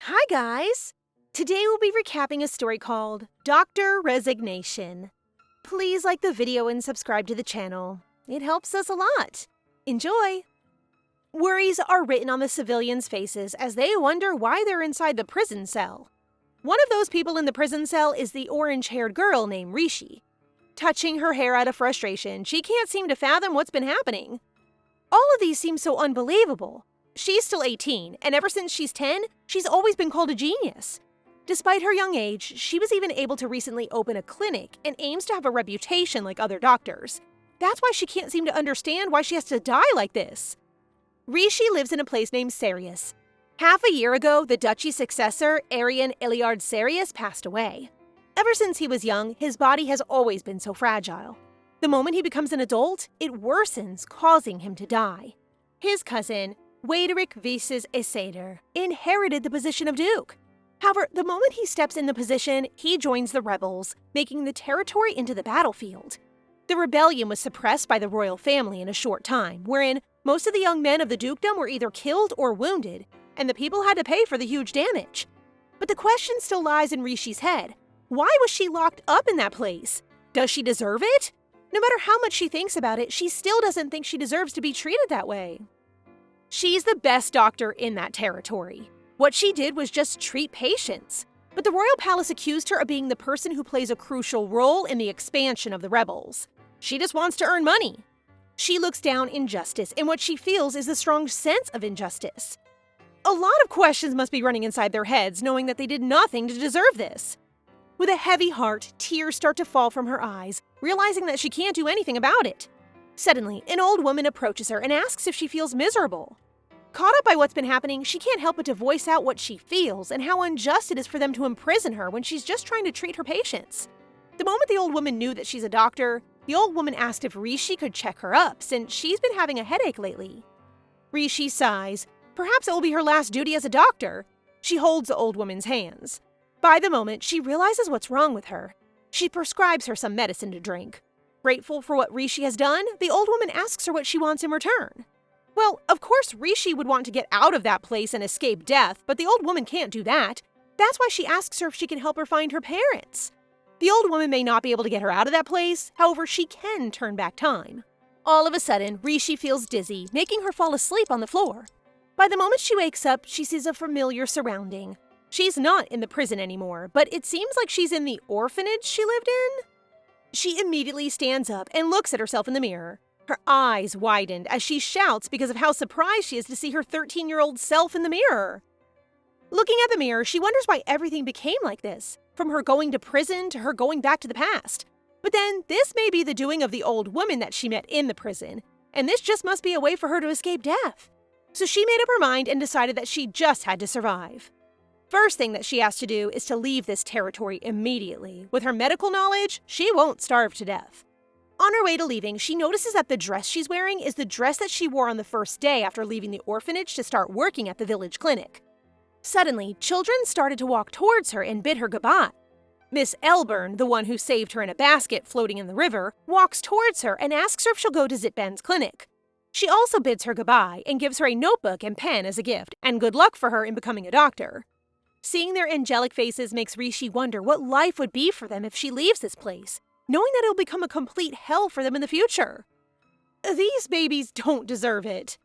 Hi guys! Today we'll be recapping a story called Dr. Resignation. Please like the video and subscribe to the channel. It helps us a lot. Enjoy! Worries are written on the civilians' faces as they wonder why they're inside the prison cell. One of those people in the prison cell is the orange-haired girl named Rishi. Touching her hair out of frustration, she can't seem to fathom what's been happening. All of these seem so unbelievable. She's still 18, and ever since she's 10, she's always been called a genius. Despite her young age, she was even able to recently open a clinic and aims to have a reputation like other doctors. That's why she can't seem to understand why she has to die like this. Rishi lives in a place named Sarius. Half a year ago, the duchy's successor, Arian Iliard Sarius, passed away. Ever since he was young, his body has always been so fragile. The moment he becomes an adult, it worsens, causing him to die. His cousin, Waideric Lise Estelle, inherited the position of duke. However, the moment he steps in the position, he joins the rebels, making the territory into the battlefield. The rebellion was suppressed by the royal family in a short time, wherein most of the young men of the dukedom were either killed or wounded, and the people had to pay for the huge damage. But the question still lies in Rishi's head. Why was she locked up in that place? Does she deserve it? No matter how much she thinks about it, she still doesn't think she deserves to be treated that way. She's the best doctor in that territory. What she did was just treat patients. But the royal palace accused her of being the person who plays a crucial role in the expansion of the rebels. She just wants to earn money. She looks down injustice, and what she feels is a strong sense of injustice. A lot of questions must be running inside their heads, knowing that they did nothing to deserve this. With a heavy heart, tears start to fall from her eyes, realizing that she can't do anything about it. Suddenly, an old woman approaches her and asks if she feels miserable. Caught up by what's been happening, she can't help but to voice out what she feels and how unjust it is for them to imprison her when she's just trying to treat her patients. The moment the old woman knew that she's a doctor, the old woman asked if Rishi could check her up since she's been having a headache lately. Rishi sighs. Perhaps it will be her last duty as a doctor. She holds the old woman's hands. By the moment, she realizes what's wrong with her. She prescribes her some medicine to drink. Grateful for what Rishi has done, the old woman asks her what she wants in return. Well, of course Rishi would want to get out of that place and escape death, but the old woman can't do that. That's why she asks her if she can help her find her parents. The old woman may not be able to get her out of that place, however, she can turn back time. All of a sudden, Rishi feels dizzy, making her fall asleep on the floor. By the moment she wakes up, she sees a familiar surrounding. She's not in the prison anymore, but it seems like she's in the orphanage she lived in. She immediately stands up and looks at herself in the mirror. Her eyes widened as she shouts because of how surprised she is to see her 13-year-old self in the mirror. Looking at the mirror, she wonders why everything became like this, from her going to prison to her going back to the past. But then, this may be the doing of the old woman that she met in the prison, and this just must be a way for her to escape death. So she made up her mind and decided that she just had to survive. First thing that she has to do is to leave this territory immediately. With her medical knowledge, she won't starve to death. On her way to leaving, she notices that the dress she's wearing is the dress that she wore on the first day after leaving the orphanage to start working at the village clinic. Suddenly, children started to walk towards her and bid her goodbye. Miss Elburn, the one who saved her in a basket floating in the river, walks towards her and asks her if she'll go to Zitben's clinic. She also bids her goodbye and gives her a notebook and pen as a gift, and good luck for her in becoming a doctor. Seeing their angelic faces makes Rishi wonder what life would be for them if she leaves this place, knowing that it'll become a complete hell for them in the future. These babies don't deserve it.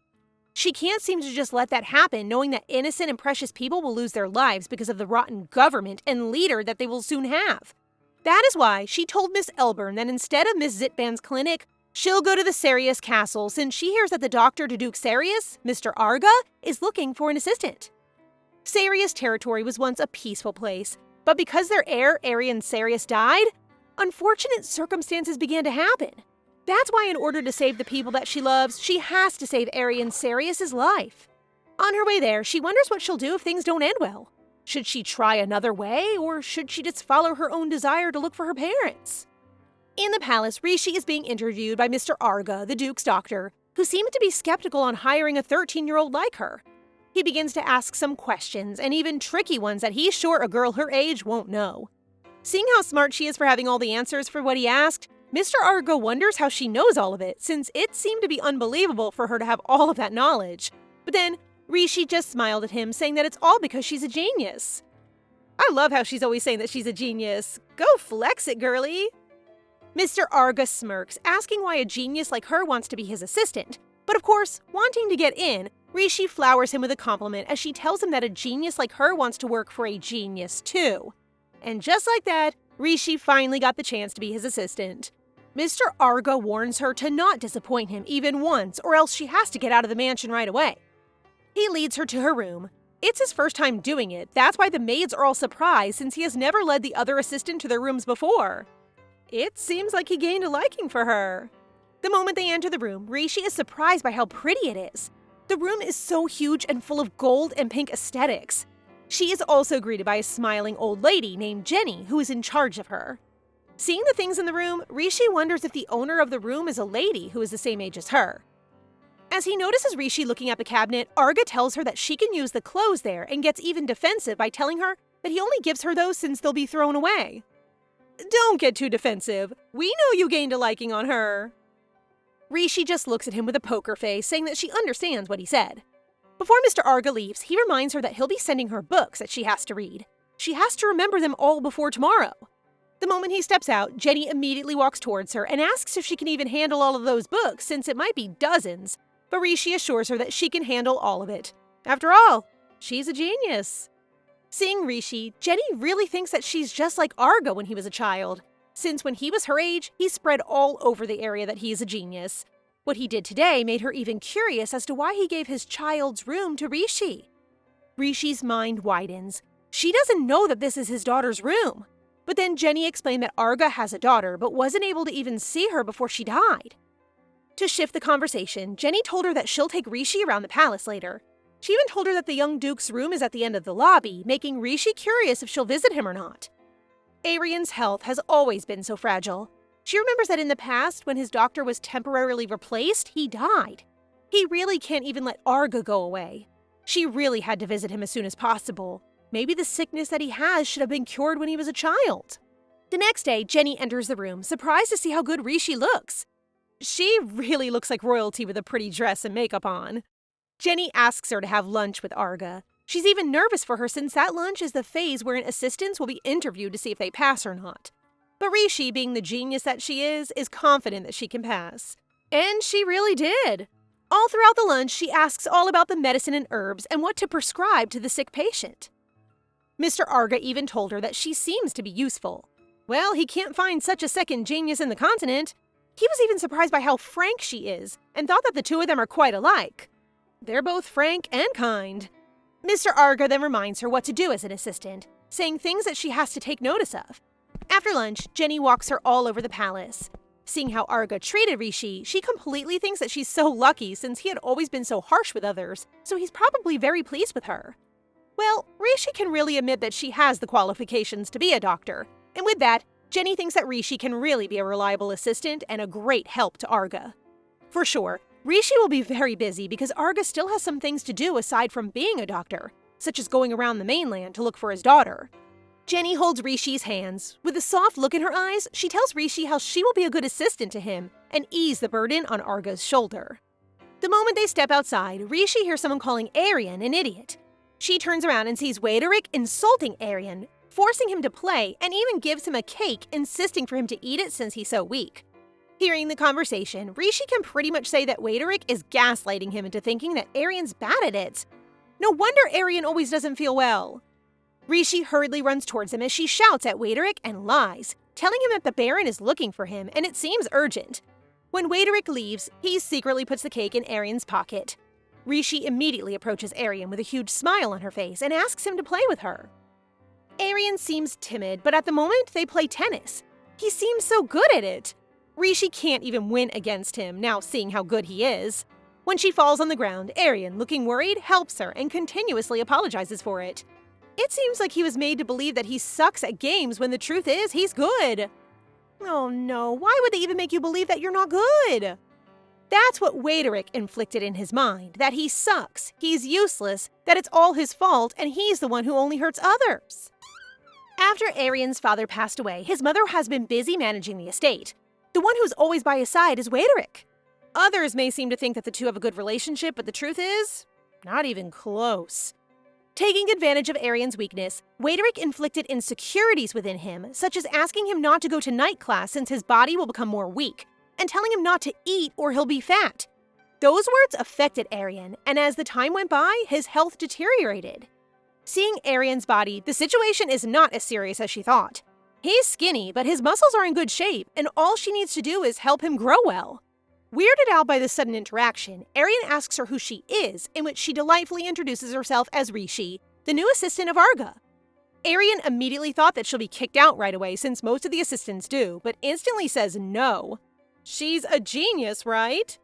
She can't seem to just let that happen, knowing that innocent and precious people will lose their lives because of the rotten government and leader that they will soon have. That is why she told Miss Elburn that instead of Miss Zitban's clinic, she'll go to the Sarius castle since she hears that the doctor to Duke Sarius, Mr. Arga, is looking for an assistant. Sarius territory was once a peaceful place, but because their heir, Arian Sarius, died, unfortunate circumstances began to happen. That's why in order to save the people that she loves, she has to save Arian Sarius' life. On her way there, she wonders what she'll do if things don't end well. Should she try another way, or should she just follow her own desire to look for her parents? In the palace, Rishi is being interviewed by Mr. Arga, the Duke's doctor, who seemed to be skeptical on hiring a 13-year-old like her. He begins to ask some questions, and even tricky ones that he's sure a girl her age won't know. Seeing how smart she is for having all the answers for what he asked, Mr. Arga wonders how she knows all of it, since it seemed to be unbelievable for her to have all of that knowledge. But then, Rishi just smiled at him, saying that it's all because she's a genius. I love how she's always saying that she's a genius. Go flex it, girly. Mr. Arga smirks, asking why a genius like her wants to be his assistant. But of course, wanting to get in, Rishi flowers him with a compliment as she tells him that a genius like her wants to work for a genius too. And just like that, Rishi finally got the chance to be his assistant. Mr. Arga warns her to not disappoint him even once, or else she has to get out of the mansion right away. He leads her to her room. It's his first time doing it. That's why the maids are all surprised, since he has never led the other assistant to their rooms before. It seems like he gained a liking for her. The moment they enter the room, Rishi is surprised by how pretty it is. The room is so huge and full of gold and pink aesthetics. She is also greeted by a smiling old lady named Jenny, who is in charge of her. Seeing the things in the room, Rishi wonders if the owner of the room is a lady who is the same age as her. As he notices Rishi looking at the cabinet, Arga tells her that she can use the clothes there and gets even defensive by telling her that he only gives her those since they'll be thrown away. Don't get too defensive. We know you gained a liking on her. Rishi just looks at him with a poker face, saying that she understands what he said. Before Mr. Arga leaves, he reminds her that he'll be sending her books that she has to read. She has to remember them all before tomorrow. The moment he steps out, Jenny immediately walks towards her and asks if she can even handle all of those books, since it might be dozens. But Rishi assures her that she can handle all of it. After all, she's a genius. Seeing Rishi, Jenny really thinks that she's just like Arga when he was a child, since when he was her age, he spread all over the area that he is a genius. What he did today made her even curious as to why he gave his child's room to Rishi. Rishi's mind widens. She doesn't know that this is his daughter's room. But then Jenny explained that Arga has a daughter, but wasn't able to even see her before she died. To shift the conversation, Jenny told her that she'll take Rishi around the palace later. She even told her that the young duke's room is at the end of the lobby, making Rishi curious if she'll visit him or not. Arian's health has always been so fragile. She remembers that in the past, when his doctor was temporarily replaced, he died. He really can't even let Arga go away. She really had to visit him as soon as possible. Maybe the sickness that he has should have been cured when he was a child. The next day, Jenny enters the room, surprised to see how good Rishi looks. She really looks like royalty with a pretty dress and makeup on. Jenny asks her to have lunch with Arga. She's even nervous for her since that lunch is the phase wherein assistants will be interviewed to see if they pass or not. But Rishi, being the genius that she is confident that she can pass. And she really did. All throughout the lunch, she asks all about the medicine and herbs and what to prescribe to the sick patient. Mr. Arga even told her that she seems to be useful. Well, he can't find such a second genius in the continent. He was even surprised by how frank she is, and thought that the two of them are quite alike. They're both frank and kind. Mr. Arga then reminds her what to do as an assistant, saying things that she has to take notice of. After lunch, Jenny walks her all over the palace. Seeing how Arga treated Rishi, she completely thinks that she's so lucky since he had always been so harsh with others, so he's probably very pleased with her. Well, Rishi can really admit that she has the qualifications to be a doctor, and with that, Jenny thinks that Rishi can really be a reliable assistant and a great help to Arga. For sure, Rishi will be very busy because Arga still has some things to do aside from being a doctor, such as going around the mainland to look for his daughter. Jenny holds Rishi's hands. With a soft look in her eyes, she tells Rishi how she will be a good assistant to him and ease the burden on Arga's shoulder. The moment they step outside, Rishi hears someone calling Arian an idiot. She turns around and sees Waideric insulting Arian, forcing him to play, and even gives him a cake, insisting for him to eat it since he's so weak. Hearing the conversation, Rishi can pretty much say that Waideric is gaslighting him into thinking that Arian's bad at it. No wonder Arian always doesn't feel well. Rishi hurriedly runs towards him as she shouts at Waideric and lies, telling him that the Baron is looking for him and it seems urgent. When Waideric leaves, he secretly puts the cake in Arian's pocket. Rishi immediately approaches Arian with a huge smile on her face and asks him to play with her. Arian seems timid, but at the moment they play tennis. He seems so good at it. Rishi can't even win against him, now seeing how good he is. When she falls on the ground, Arian, looking worried, helps her and continuously apologizes for it. It seems like he was made to believe that he sucks at games when the truth is he's good. Oh no, why would they even make you believe that you're not good? That's what Waideric inflicted in his mind, that he sucks, he's useless, that it's all his fault, and he's the one who only hurts others. After Arian's father passed away, his mother has been busy managing the estate. The one who's always by his side is Waideric. Others may seem to think that the two have a good relationship, but the truth is, Not even close. Taking advantage of Arian's weakness, Waiderick inflicted insecurities within him, such as asking him not to go to night class since his body will become more weak, and telling him not to eat or he'll be fat. Those words affected Arian, and as the time went by, his health deteriorated. Seeing Arian's body, the situation is not as serious as she thought. He's skinny, but his muscles are in good shape, and all she needs to do is help him grow well. Weirded out by this sudden interaction, Arian asks her who she is, in which she delightfully introduces herself as Rishi, the new assistant of Arga. Arian immediately thought that she'll be kicked out right away since most of the assistants do, but instantly says no. She's a genius, right?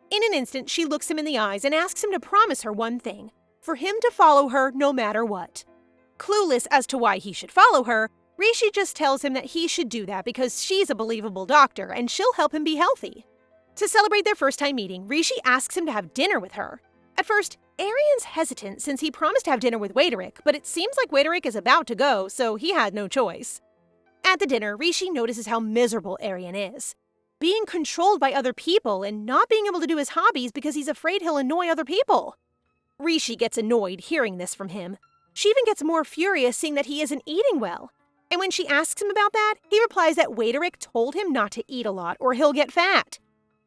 In an instant, she looks him in the eyes and asks him to promise her one thing, for him to follow her no matter what. Clueless as to why he should follow her, Rishi just tells him that he should do that because she's a believable doctor and she'll help him be healthy. To celebrate their first time meeting, Rishi asks him to have dinner with her. At first, Arian's hesitant since he promised to have dinner with Waiderick, but it seems like Waiderick is about to go, so he had no choice. At the dinner, Rishi notices how miserable Arian is. Being controlled by other people and not being able to do his hobbies because he's afraid he'll annoy other people. Rishi gets annoyed hearing this from him. She even gets more furious seeing that he isn't eating well. And when she asks him about that, he replies that Waiderick told him not to eat a lot or he'll get fat.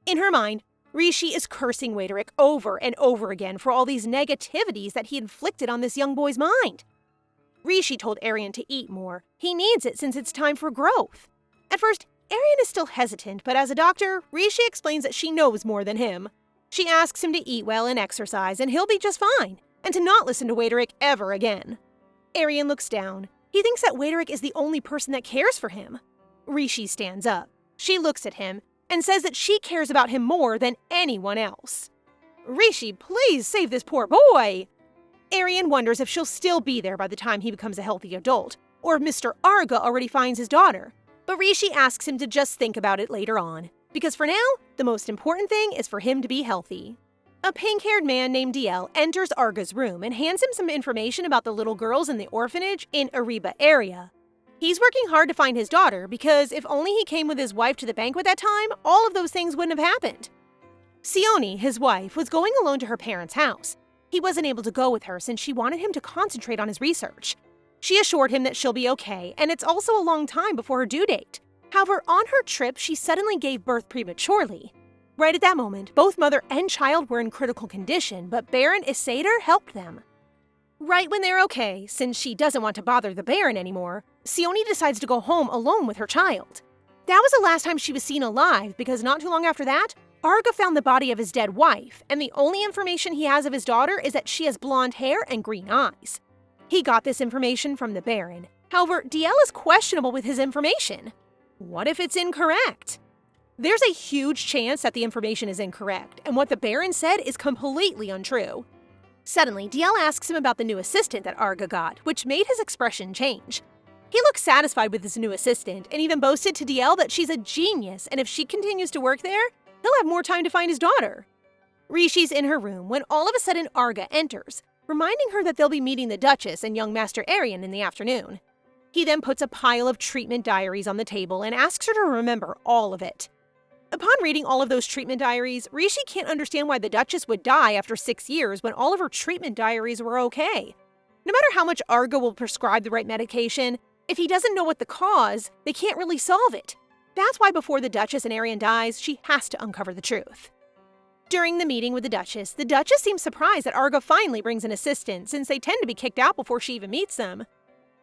In her mind, Rishi is cursing Waiderick over and over again for all these negativities that he inflicted on this young boy's mind. Rishi told Arian to eat more. He needs it since it's time for growth. At first, Arian is still hesitant, but as a doctor, Rishi explains that she knows more than him. She asks him to eat well and exercise, and he'll be just fine, and to not listen to Waiderick ever again. Arian looks down. He thinks that Waiderick is the only person that cares for him. Rishi stands up. She looks at him and says that she cares about him more than anyone else. Rishi, please save this poor boy! Arian wonders if she'll still be there by the time he becomes a healthy adult, or if Mr. Arga already finds his daughter. But Rishi asks him to just think about it later on, because for now, the most important thing is for him to be healthy. A pink-haired man named DL enters Arga's room and hands him some information about the little girls in the orphanage in Ariba area. He's working hard to find his daughter because if only he came with his wife to the banquet that time, all of those things wouldn't have happened. Sione, his wife, was going alone to her parents' house. He wasn't able to go with her since she wanted him to concentrate on his research. She assured him that she'll be okay, and it's also a long time before her due date. However, on her trip, she suddenly gave birth prematurely. Right at that moment, both mother and child were in critical condition, but Baron Isader helped them. Right when they're okay, since she doesn't want to bother the Baron anymore, Sione decides to go home alone with her child. That was the last time she was seen alive, because not too long after that, Arga found the body of his dead wife, and the only information he has of his daughter is that she has blonde hair and green eyes. He got this information from the Baron. However, DL is questionable with his information. What if it's incorrect? There's a huge chance that the information is incorrect, and what the Baron said is completely untrue. Suddenly, DL asks him about the new assistant that Arga got, which made his expression change. He looks satisfied with his new assistant, and even boasted to DL that she's a genius, and if she continues to work there, he'll have more time to find his daughter. Rishi's in her room when all of a sudden Arga enters, reminding her that they'll be meeting the Duchess and young Master Arian in the afternoon. He then puts a pile of treatment diaries on the table and asks her to remember all of it. Upon reading all of those treatment diaries, Rishi can't understand why the Duchess would die after 6 years when all of her treatment diaries were okay. No matter how much Arga will prescribe the right medication, if he doesn't know what the cause, they can't really solve it. That's why before the Duchess and Arian dies, she has to uncover the truth. During the meeting with the Duchess seems surprised that Arga finally brings an assistant since they tend to be kicked out before she even meets them.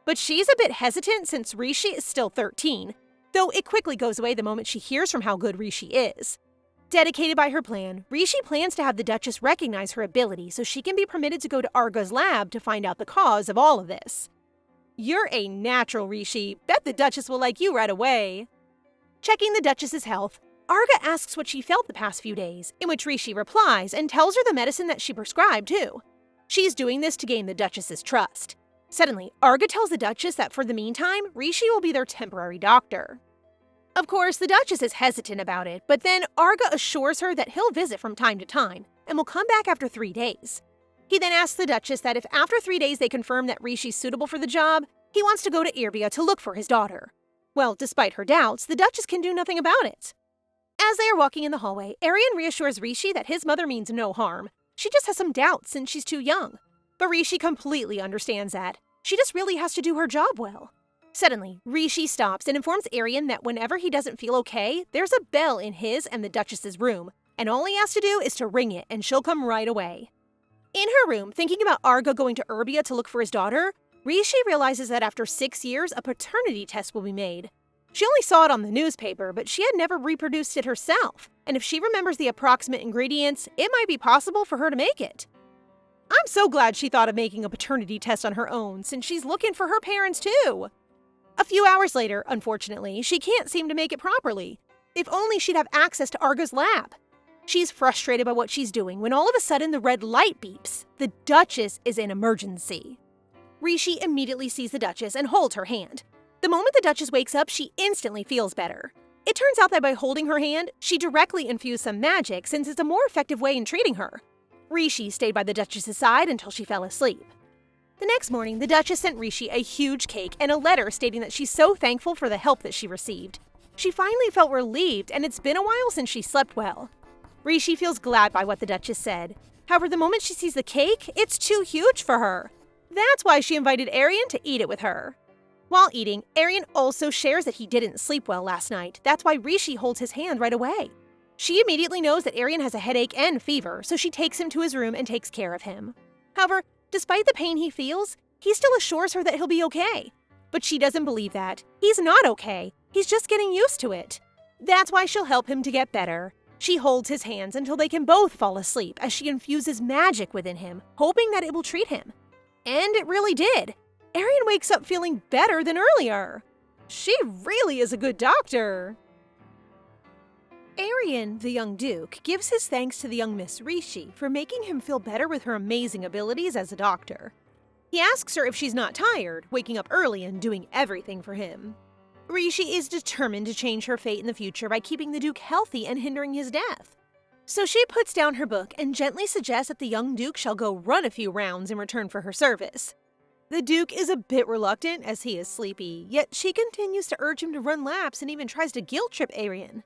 But she's a bit hesitant since Rishi is still 13, though it quickly goes away the moment she hears from how good Rishi is. Dedicated by her plan, Rishi plans to have the Duchess recognize her ability so she can be permitted to go to Arga's lab to find out the cause of all of this. You're a natural, Rishi. Bet the Duchess will like you right away. Checking the Duchess's health, Arga asks what she felt the past few days, in which Rishi replies and tells her the medicine that she prescribed too. She's doing this to gain the Duchess's trust. Suddenly, Arga tells the Duchess that for the meantime, Rishi will be their temporary doctor. Of course, the Duchess is hesitant about it, but then Arga assures her that he'll visit from time to time and will come back after 3 days. He then asks the Duchess that if after 3 days they confirm that Rishi's suitable for the job, he wants to go to Irbia to look for his daughter. Well, despite her doubts, the Duchess can do nothing about it. As they are walking in the hallway, Arian reassures Rishi that his mother means no harm. She just has some doubts since she's too young. But Rishi completely understands that. She just really has to do her job well. Suddenly, Rishi stops and informs Arian that whenever he doesn't feel okay, there's a bell in his and the Duchess's room, and all he has to do is to ring it and she'll come right away. In her room, thinking about Arga going to Urbia to look for his daughter, Rishi realizes that after 6 years, a paternity test will be made. She only saw it on the newspaper, but she had never reproduced it herself, and if she remembers the approximate ingredients, it might be possible for her to make it. I'm so glad she thought of making a paternity test on her own, since she's looking for her parents too. A few hours later, unfortunately, she can't seem to make it properly. If only she'd have access to Arga's lab. She's frustrated by what she's doing when all of a sudden the red light beeps. The Duchess is in emergency. Rishi immediately sees the Duchess and holds her hand. The moment the Duchess wakes up, she instantly feels better. It turns out that by holding her hand, she directly infused some magic since it's a more effective way in treating her. Rishi stayed by the Duchess's side until she fell asleep. The next morning, the Duchess sent Rishi a huge cake and a letter stating that she's so thankful for the help that she received. She finally felt relieved, and it's been a while since she slept well. Rishi feels glad by what the Duchess said. However, the moment she sees the cake, it's too huge for her. That's why she invited Arian to eat it with her. While eating, Arian also shares that he didn't sleep well last night. That's why Rishi holds his hand right away. She immediately knows that Arian has a headache and fever, so she takes him to his room and takes care of him. However, despite the pain he feels, he still assures her that he'll be okay. But she doesn't believe that. He's not okay. He's just getting used to it. That's why she'll help him to get better. She holds his hands until they can both fall asleep as she infuses magic within him, hoping that it will treat him. And it really did. Arian wakes up feeling better than earlier. She really is a good doctor. Arian, the young duke, gives his thanks to the young Miss Rishi for making him feel better with her amazing abilities as a doctor. He asks her if she's not tired, waking up early and doing everything for him. Rishi is determined to change her fate in the future by keeping the duke healthy and hindering his death. So she puts down her book and gently suggests that the young duke shall go run a few rounds in return for her service. The duke is a bit reluctant as he is sleepy, yet she continues to urge him to run laps and even tries to guilt-trip Arian.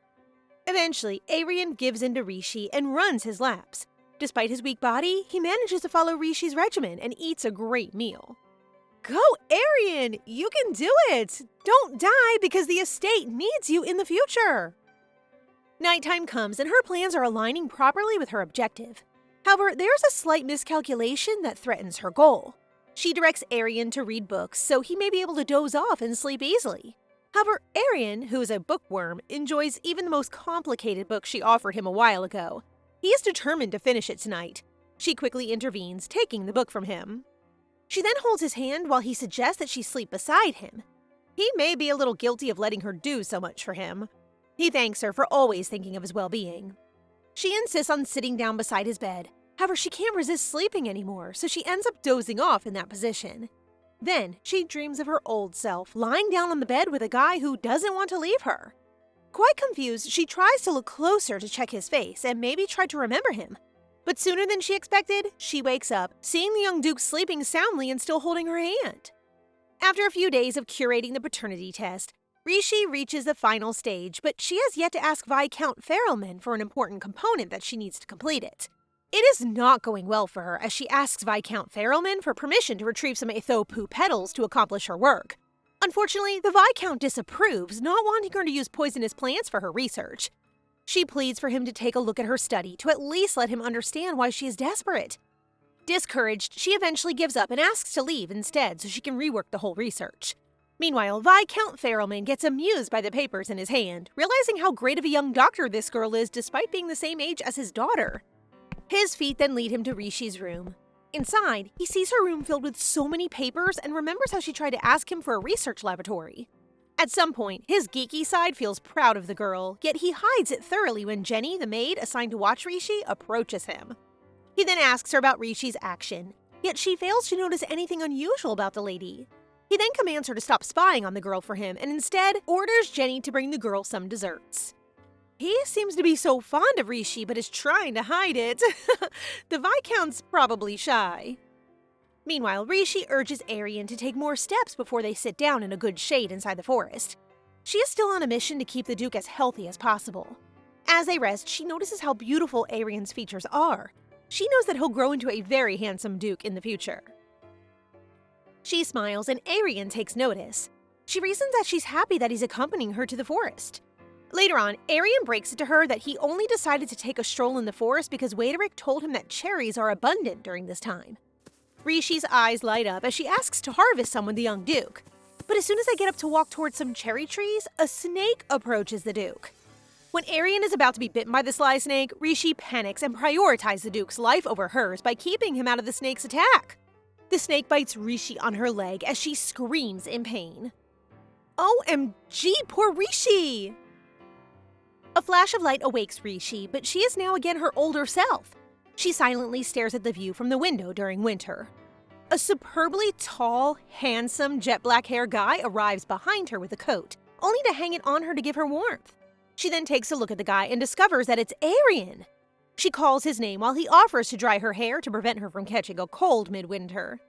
Eventually, Arian gives in to Rishi and runs his laps. Despite his weak body, he manages to follow Rishi's regimen and eats a great meal. Go, Arian! You can do it! Don't die because the estate needs you in the future! Nighttime comes and her plans are aligning properly with her objective. However, there's a slight miscalculation that threatens her goal. She directs Arian to read books so he may be able to doze off and sleep easily. However, Arian, who is a bookworm, enjoys even the most complicated book she offered him a while ago. He is determined to finish it tonight. She quickly intervenes, taking the book from him. She then holds his hand while he suggests that she sleep beside him. He may be a little guilty of letting her do so much for him. He thanks her for always thinking of his well-being. She insists on sitting down beside his bed. However, she can't resist sleeping anymore, so she ends up dozing off in that position. Then, she dreams of her old self, lying down on the bed with a guy who doesn't want to leave her. Quite confused, she tries to look closer to check his face and maybe try to remember him. But sooner than she expected, she wakes up, seeing the young duke sleeping soundly and still holding her hand. After a few days of curating the paternity test, Rishi reaches the final stage, but she has yet to ask Viscount Farrellman for an important component that she needs to complete it. It is not going well for her as she asks Viscount Farrellman for permission to retrieve some Aethopu petals to accomplish her work. Unfortunately, the Viscount disapproves, not wanting her to use poisonous plants for her research. She pleads for him to take a look at her study to at least let him understand why she is desperate. Discouraged, she eventually gives up and asks to leave instead so she can rework the whole research. Meanwhile, Viscount Farrellman gets amused by the papers in his hand, realizing how great of a young doctor this girl is despite being the same age as his daughter. His feet then lead him to Rishi's room. Inside, he sees her room filled with so many papers and remembers how she tried to ask him for a research laboratory. At some point, his geeky side feels proud of the girl, yet he hides it thoroughly when Jenny, the maid assigned to watch Rishi, approaches him. He then asks her about Rishi's action, yet she fails to notice anything unusual about the lady. He then commands her to stop spying on the girl for him and instead orders Jenny to bring the girl some desserts. He seems to be so fond of Rishi but is trying to hide it. The Viscount's probably shy. Meanwhile, Rishi urges Arian to take more steps before they sit down in a good shade inside the forest. She is still on a mission to keep the Duke as healthy as possible. As they rest, she notices how beautiful Arian's features are. she knows that he'll grow into a very handsome duke in the future. She smiles and Arian takes notice. She reasons that she's happy that he's accompanying her to the forest. Later on, Arian breaks it to her that he only decided to take a stroll in the forest because Waitaric told him that cherries are abundant during this time. Rishi's eyes light up as she asks to harvest some with the young duke. But as soon as they get up to walk towards some cherry trees, a snake approaches the duke. When Arian is about to be bitten by the sly snake, Rishi panics and prioritizes the duke's life over hers by keeping him out of the snake's attack. The snake bites Rishi on her leg as she screams in pain. OMG, poor Rishi! A flash of light awakes Rishi, but she is now again her older self. She silently stares at the view from the window during winter. A superbly tall, handsome, jet black hair guy arrives behind her with a coat, only to hang it on her to give her warmth. She then takes a look at the guy and discovers that it's Arian. She calls his name while he offers to dry her hair to prevent her from catching a cold midwinter.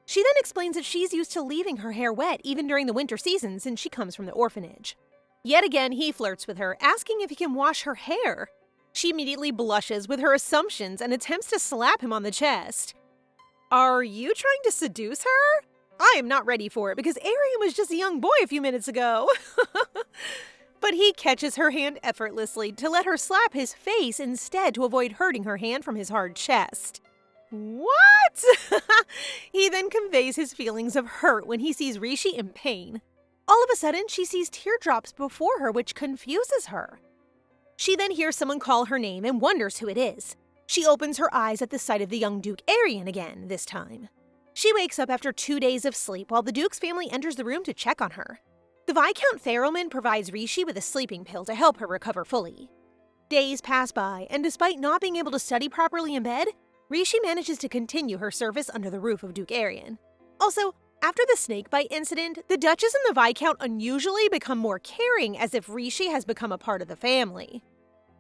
She then explains that she's used to leaving her hair wet even during the winter season since she comes from the orphanage. Yet again, he flirts with her, asking if he can wash her hair. She immediately blushes with her assumptions and attempts to slap him on the chest. Are you trying to seduce her? I am not ready for it because Arian was just a young boy a few minutes ago. But he catches her hand effortlessly to let her slap his face instead to avoid hurting her hand from his hard chest. What? He then conveys his feelings of hurt when he sees Rishi in pain. All of a sudden, she sees teardrops before her, which confuses her. She then hears someone call her name and wonders who it is. She opens her eyes at the sight of the young Duke Arian again, this time. She wakes up after 2 days of sleep while the Duke's family enters the room to check on her. The Viscount Ferrelman provides Rishi with a sleeping pill to help her recover fully. Days pass by, and despite not being able to study properly in bed, Rishi manages to continue her service under the roof of Duke Arian. Also, after the snakebite incident, the Duchess and the Viscount unusually become more caring as if Rishi has become a part of the family.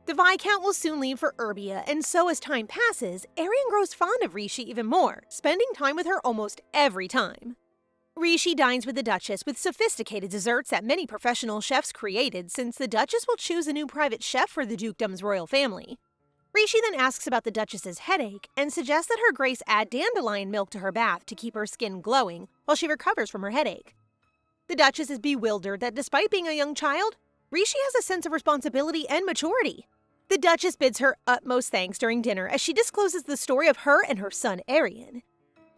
The Viscount will soon leave for Erbia, and so as time passes, Arian grows fond of Rishi even more, spending time with her almost every time. Rishi dines with the Duchess with sophisticated desserts that many professional chefs created since the Duchess will choose a new private chef for the dukedom's royal family. Rishi then asks about the Duchess's headache and suggests that Her Grace add dandelion milk to her bath to keep her skin glowing while she recovers from her headache. The Duchess is bewildered that despite being a young child, Rishi has a sense of responsibility and maturity. The Duchess bids her utmost thanks during dinner as she discloses the story of her and her son Arian.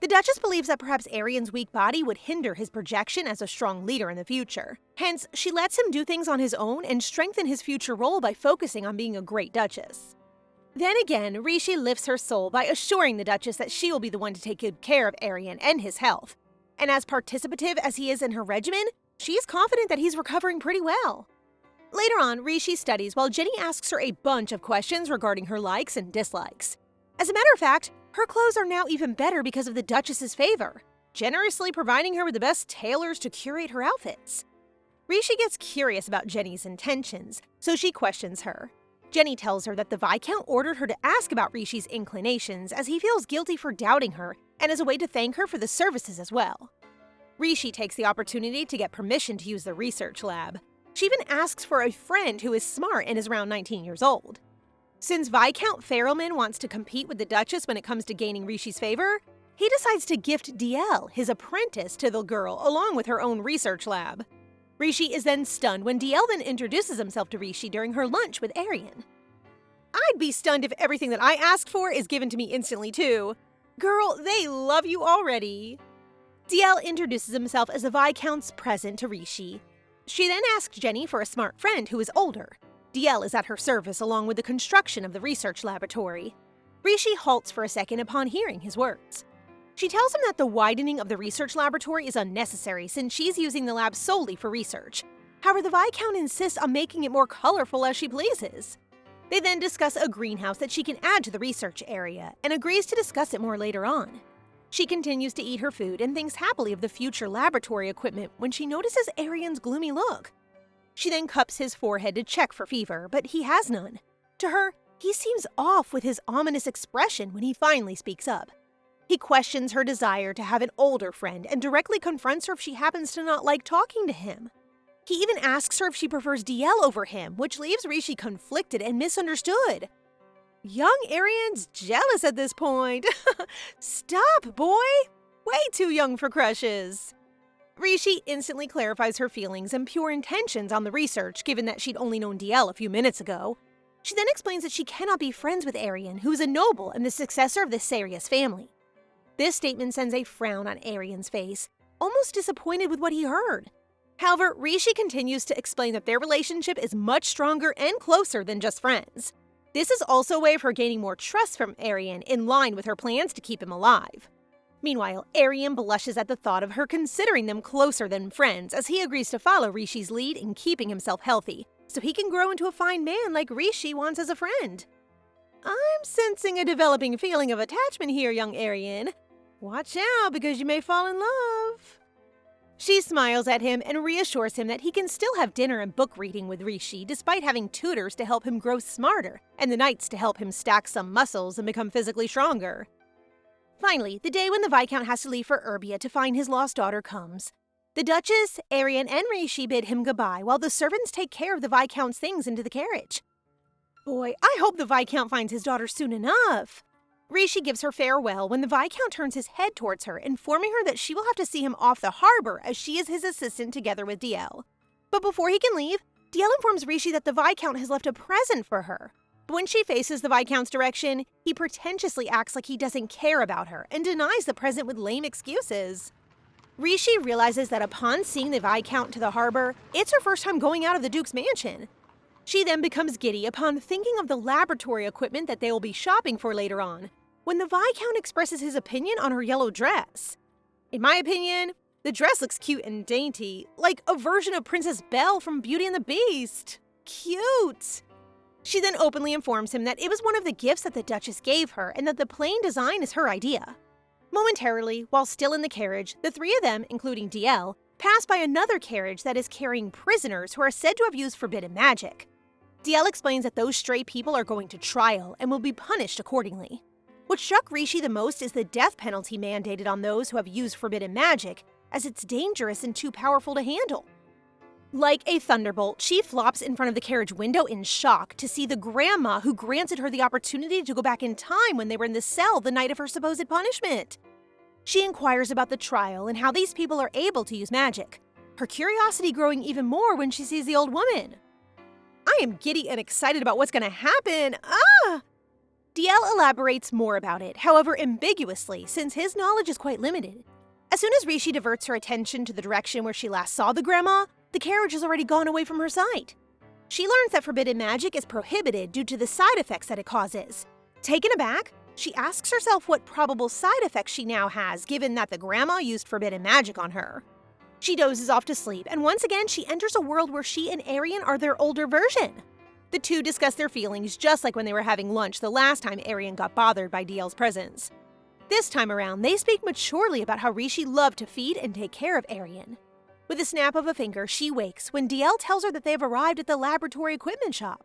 The Duchess believes that perhaps Arian's weak body would hinder his projection as a strong leader in the future. Hence, she lets him do things on his own and strengthen his future role by focusing on being a great Duchess. Then again, Rishi lifts her soul by assuring the Duchess that she will be the one to take good care of Arian and his health. And as participative as he is in her regimen, she's confident that he's recovering pretty well. Later on, Rishi studies while Jenny asks her a bunch of questions regarding her likes and dislikes. As a matter of fact, her clothes are now even better because of the Duchess's favor, generously providing her with the best tailors to curate her outfits. Rishi gets curious about Jenny's intentions, so she questions her. Jenny tells her that the Viscount ordered her to ask about Rishi's inclinations as he feels guilty for doubting her and as a way to thank her for the services as well. Rishi takes the opportunity to get permission to use the research lab. She even asks for a friend who is smart and is around 19 years old. Since Viscount Ferrelman wants to compete with the Duchess when it comes to gaining Rishi's favor, he decides to gift DL, his apprentice, to the girl along with her own research lab. Rishi is then stunned when DL then introduces himself to Rishi during her lunch with Arian. I'd be stunned if everything that I asked for is given to me instantly too. Girl, they love you already. DL introduces himself as the Viscount's present to Rishi. She then asks Jenny for a smart friend who is older. DL is at her service along with the construction of the research laboratory. Rishi halts for a second upon hearing his words. She tells him that the widening of the research laboratory is unnecessary since she's using the lab solely for research. However, the Viscount insists on making it more colorful as she pleases. They then discuss a greenhouse that she can add to the research area and agrees to discuss it more later on. She continues to eat her food and thinks happily of the future laboratory equipment when she notices Arian's gloomy look. She then cups his forehead to check for fever, but he has none. To her, he seems off with his ominous expression when he finally speaks up. He questions her desire to have an older friend and directly confronts her if she happens to not like talking to him. He even asks her if she prefers DL over him, which leaves Rishi conflicted and misunderstood. Young Arian's jealous at this point. Stop, boy! Way too young for crushes. Rishi instantly clarifies her feelings and pure intentions on the research, given that she'd only known DL a few minutes ago. She then explains that she cannot be friends with Arian, who is a noble and the successor of the Sarius family. This statement sends a frown on Arian's face, almost disappointed with what he heard. However, Rishi continues to explain that their relationship is much stronger and closer than just friends. This is also a way of her gaining more trust from Arian, in line with her plans to keep him alive. Meanwhile, Arian blushes at the thought of her considering them closer than friends, as he agrees to follow Rishi's lead in keeping himself healthy, so he can grow into a fine man like Rishi wants as a friend. I'm sensing a developing feeling of attachment here, young Arian. Watch out, because you may fall in love. She smiles at him and reassures him that he can still have dinner and book reading with Rishi, despite having tutors to help him grow smarter, and the knights to help him stack some muscles and become physically stronger. Finally, the day when the Viscount has to leave for Erbia to find his lost daughter comes. The Duchess, Arian, and Rishi bid him goodbye while the servants take care of the Viscount's things into the carriage. Boy, I hope the Viscount finds his daughter soon enough. Rishi gives her farewell when the Viscount turns his head towards her, informing her that she will have to see him off the harbor as she is his assistant together with DL. But before he can leave, DL informs Rishi that the Viscount has left a present for her. But when she faces the Viscount's direction, he pretentiously acts like he doesn't care about her and denies the present with lame excuses. Rishi realizes that upon seeing the Viscount to the harbor, it's her first time going out of the Duke's mansion. She then becomes giddy upon thinking of the laboratory equipment that they will be shopping for later on, when the Viscount expresses his opinion on her yellow dress. In my opinion, the dress looks cute and dainty, like a version of Princess Belle from Beauty and the Beast. Cute! She then openly informs him that it was one of the gifts that the Duchess gave her and that the plain design is her idea. Momentarily, while still in the carriage, the three of them, including DL, pass by another carriage that is carrying prisoners who are said to have used forbidden magic. DL explains that those stray people are going to trial and will be punished accordingly. What struck Rishi the most is the death penalty mandated on those who have used forbidden magic, as it's dangerous and too powerful to handle. Like a thunderbolt, she flops in front of the carriage window in shock to see the grandma who granted her the opportunity to go back in time when they were in the cell the night of her supposed punishment. She inquires about the trial and how these people are able to use magic, her curiosity growing even more when she sees the old woman. I am giddy and excited about what's going to happen. DL elaborates more about it, however ambiguously, since his knowledge is quite limited. As soon as Rishi diverts her attention to the direction where she last saw the grandma, the carriage has already gone away from her sight. She learns that forbidden magic is prohibited due to the side effects that it causes. Taken aback, she asks herself what probable side effects she now has, given that the grandma used forbidden magic on her. She dozes off to sleep, and once again she enters a world where she and Arian are their older version. The two discuss their feelings just like when they were having lunch the last time Arian got bothered by DL's presence. This time around, they speak maturely about how Rishi loved to feed and take care of Arian. With a snap of a finger, she wakes when DL tells her that they have arrived at the laboratory equipment shop.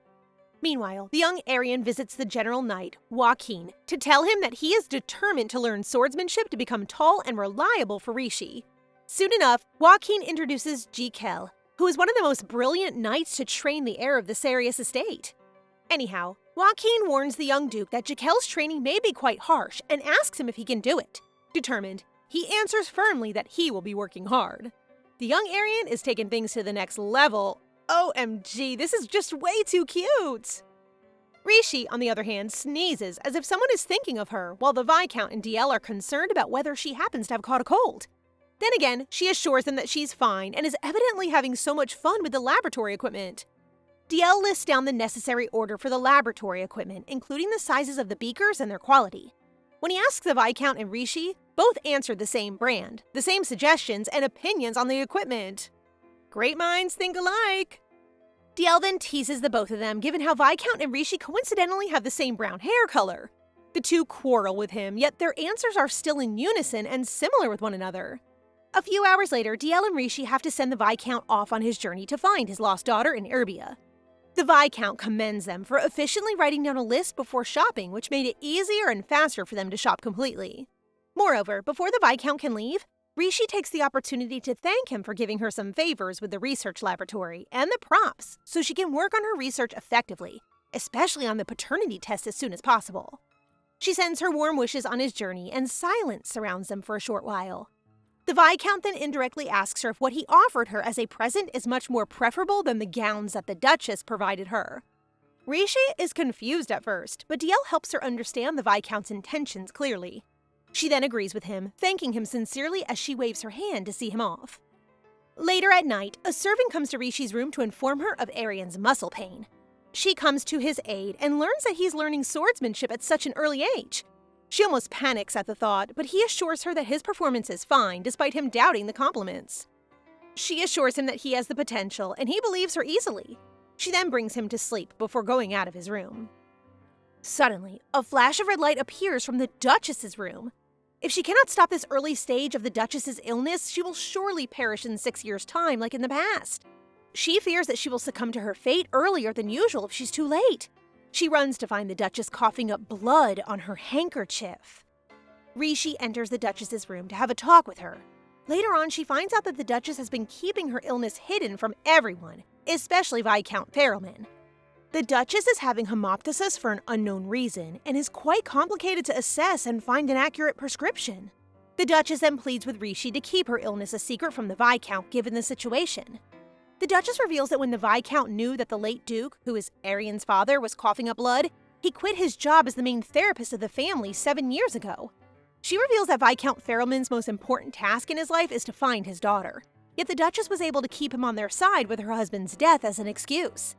Meanwhile, the young Arian visits the general knight, Joaquin, to tell him that he is determined to learn swordsmanship to become tall and reliable for Rishi. Soon enough, Joaquin introduces Jikel, who is one of the most brilliant knights to train the heir of the Sarius estate. Anyhow, Joaquin warns the young duke that Jikel's training may be quite harsh and asks him if he can do it. Determined, he answers firmly that he will be working hard. The young Arian is taking things to the next level. OMG, this is just way too cute! Rishi, on the other hand, sneezes as if someone is thinking of her, while the Viscount and DL are concerned about whether she happens to have caught a cold. Then again, she assures them that she's fine and is evidently having so much fun with the laboratory equipment. DL lists down the necessary order for the laboratory equipment, including the sizes of the beakers and their quality. When he asks the Viscount and Rishi, both answer the same brand, the same suggestions and opinions on the equipment. Great minds think alike. DL then teases the both of them, given how Viscount and Rishi coincidentally have the same brown hair color. The two quarrel with him, yet their answers are still in unison and similar with one another. A few hours later, DL and Rishi have to send the Viscount off on his journey to find his lost daughter in Erbia. The Viscount commends them for efficiently writing down a list before shopping, which made it easier and faster for them to shop completely. Moreover, before the Viscount can leave, Rishi takes the opportunity to thank him for giving her some favors with the research laboratory and the props so she can work on her research effectively, especially on the paternity test as soon as possible. She sends her warm wishes on his journey, and silence surrounds them for a short while. The Viscount then indirectly asks her if what he offered her as a present is much more preferable than the gowns that the Duchess provided her. Rishi is confused at first, but DL helps her understand the Viscount's intentions clearly. She then agrees with him, thanking him sincerely as she waves her hand to see him off. Later at night, a servant comes to Rishi's room to inform her of Arian's muscle pain. She comes to his aid and learns that he's learning swordsmanship at such an early age. She almost panics at the thought, but he assures her that his performance is fine despite him doubting the compliments. She assures him that he has the potential, and he believes her easily. She then brings him to sleep before going out of his room. Suddenly, a flash of red light appears from the Duchess's room. If she cannot stop this early stage of the Duchess's illness, she will surely perish in 6 years' time like in the past. She fears that she will succumb to her fate earlier than usual if she's too late. She runs to find the Duchess coughing up blood on her handkerchief. Rishi enters the Duchess's room to have a talk with her. Later on, she finds out that the Duchess has been keeping her illness hidden from everyone, especially Viscount Farrellman. The Duchess is having hemoptysis for an unknown reason and is quite complicated to assess and find an accurate prescription. The Duchess then pleads with Rishi to keep her illness a secret from the Viscount given the situation. The Duchess reveals that when the Viscount knew that the late Duke, who is Arian's father, was coughing up blood, he quit his job as the main therapist of the family 7 years ago. She reveals that Viscount Farrellman's most important task in his life is to find his daughter. Yet the Duchess was able to keep him on their side with her husband's death as an excuse.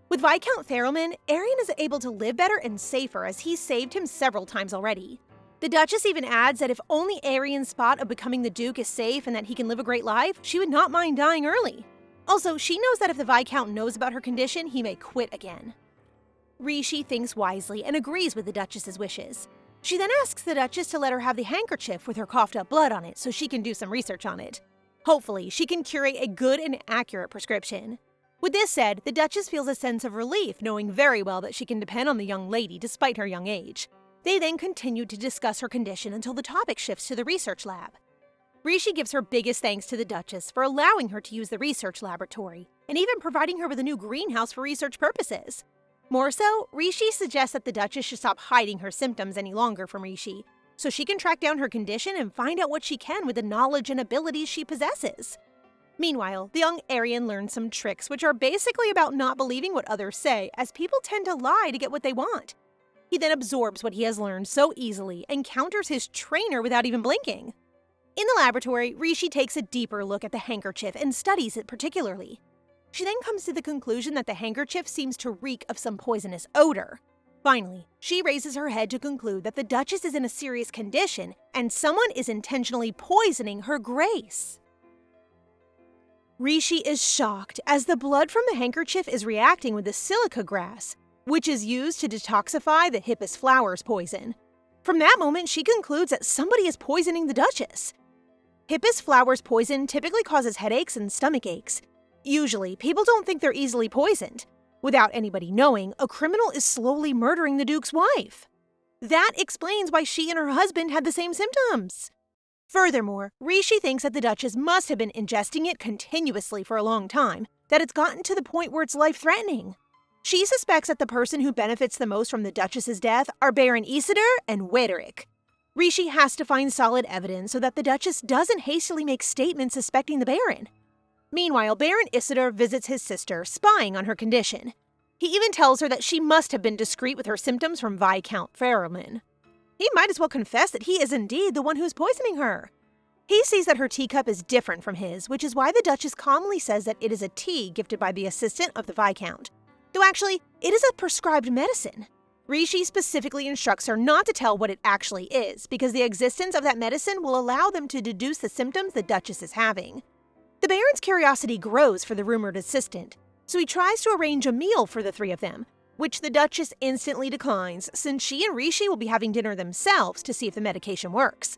With Viscount Farrellman, Arian is able to live better and safer as he's saved him several times already. The Duchess even adds that if only Arian's spot of becoming the Duke is safe and that he can live a great life, she would not mind dying early. Also, she knows that if the Viscount knows about her condition, he may quit again. Rishi thinks wisely and agrees with the Duchess's wishes. She then asks the Duchess to let her have the handkerchief with her coughed-up blood on it so she can do some research on it. Hopefully, she can curate a good and accurate prescription. With this said, the Duchess feels a sense of relief knowing very well that she can depend on the young lady despite her young age. They then continue to discuss her condition until the topic shifts to the research lab. Rishi gives her biggest thanks to the Duchess for allowing her to use the research laboratory, and even providing her with a new greenhouse for research purposes. More so, Rishi suggests that the Duchess should stop hiding her symptoms any longer from Rishi, so she can track down her condition and find out what she can with the knowledge and abilities she possesses. Meanwhile, the young Arian learns some tricks which are basically about not believing what others say, as people tend to lie to get what they want. He then absorbs what he has learned so easily and counters his trainer without even blinking. In the laboratory, Rishi takes a deeper look at the handkerchief and studies it particularly. She then comes to the conclusion that the handkerchief seems to reek of some poisonous odor. Finally, she raises her head to conclude that the Duchess is in a serious condition and someone is intentionally poisoning her grace. Rishi is shocked as the blood from the handkerchief is reacting with the silica grass, which is used to detoxify the hippus flowers poison. From that moment, she concludes that somebody is poisoning the Duchess. Hippus flowers poison typically causes headaches and stomach aches. Usually, people don't think they're easily poisoned. Without anybody knowing, a criminal is slowly murdering the Duke's wife. That explains why she and her husband had the same symptoms. Furthermore, Rishi thinks that the Duchess must have been ingesting it continuously for a long time, that it's gotten to the point where it's life-threatening. She suspects that the person who benefits the most from the Duchess's death are Baron Isidor and Wederick. Rishi has to find solid evidence so that the Duchess doesn't hastily make statements suspecting the Baron. Meanwhile, Baron Isidor visits his sister, spying on her condition. He even tells her that she must have been discreet with her symptoms from Viscount Farrellman. He might as well confess that he is indeed the one who's poisoning her. He sees that her teacup is different from his, which is why the Duchess calmly says that it is a tea gifted by the assistant of the Viscount. Though actually, it is a prescribed medicine. Rishi specifically instructs her not to tell what it actually is, because the existence of that medicine will allow them to deduce the symptoms the Duchess is having. The Baron's curiosity grows for the rumored assistant, so he tries to arrange a meal for the three of them, which the Duchess instantly declines since she and Rishi will be having dinner themselves to see if the medication works.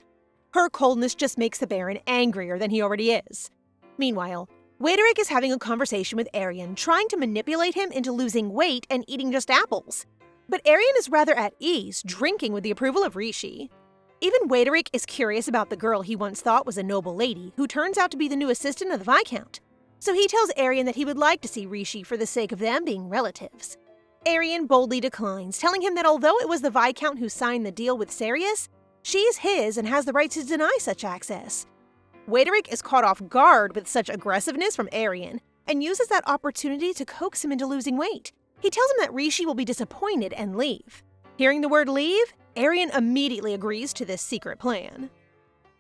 Her coldness just makes the Baron angrier than he already is. Meanwhile, Wederick is having a conversation with Arian, trying to manipulate him into losing weight and eating just apples. But Arian is rather at ease, drinking with the approval of Rishi. Even Wederick is curious about the girl he once thought was a noble lady, who turns out to be the new assistant of the Viscount. So he tells Arian that he would like to see Rishi for the sake of them being relatives. Arian boldly declines, telling him that although it was the Viscount who signed the deal with Sirius, she's his and has the right to deny such access. Wederick is caught off guard with such aggressiveness from Arian and uses that opportunity to coax him into losing weight. He tells him that Rishi will be disappointed and leave. Hearing the word leave, Arian immediately agrees to this secret plan.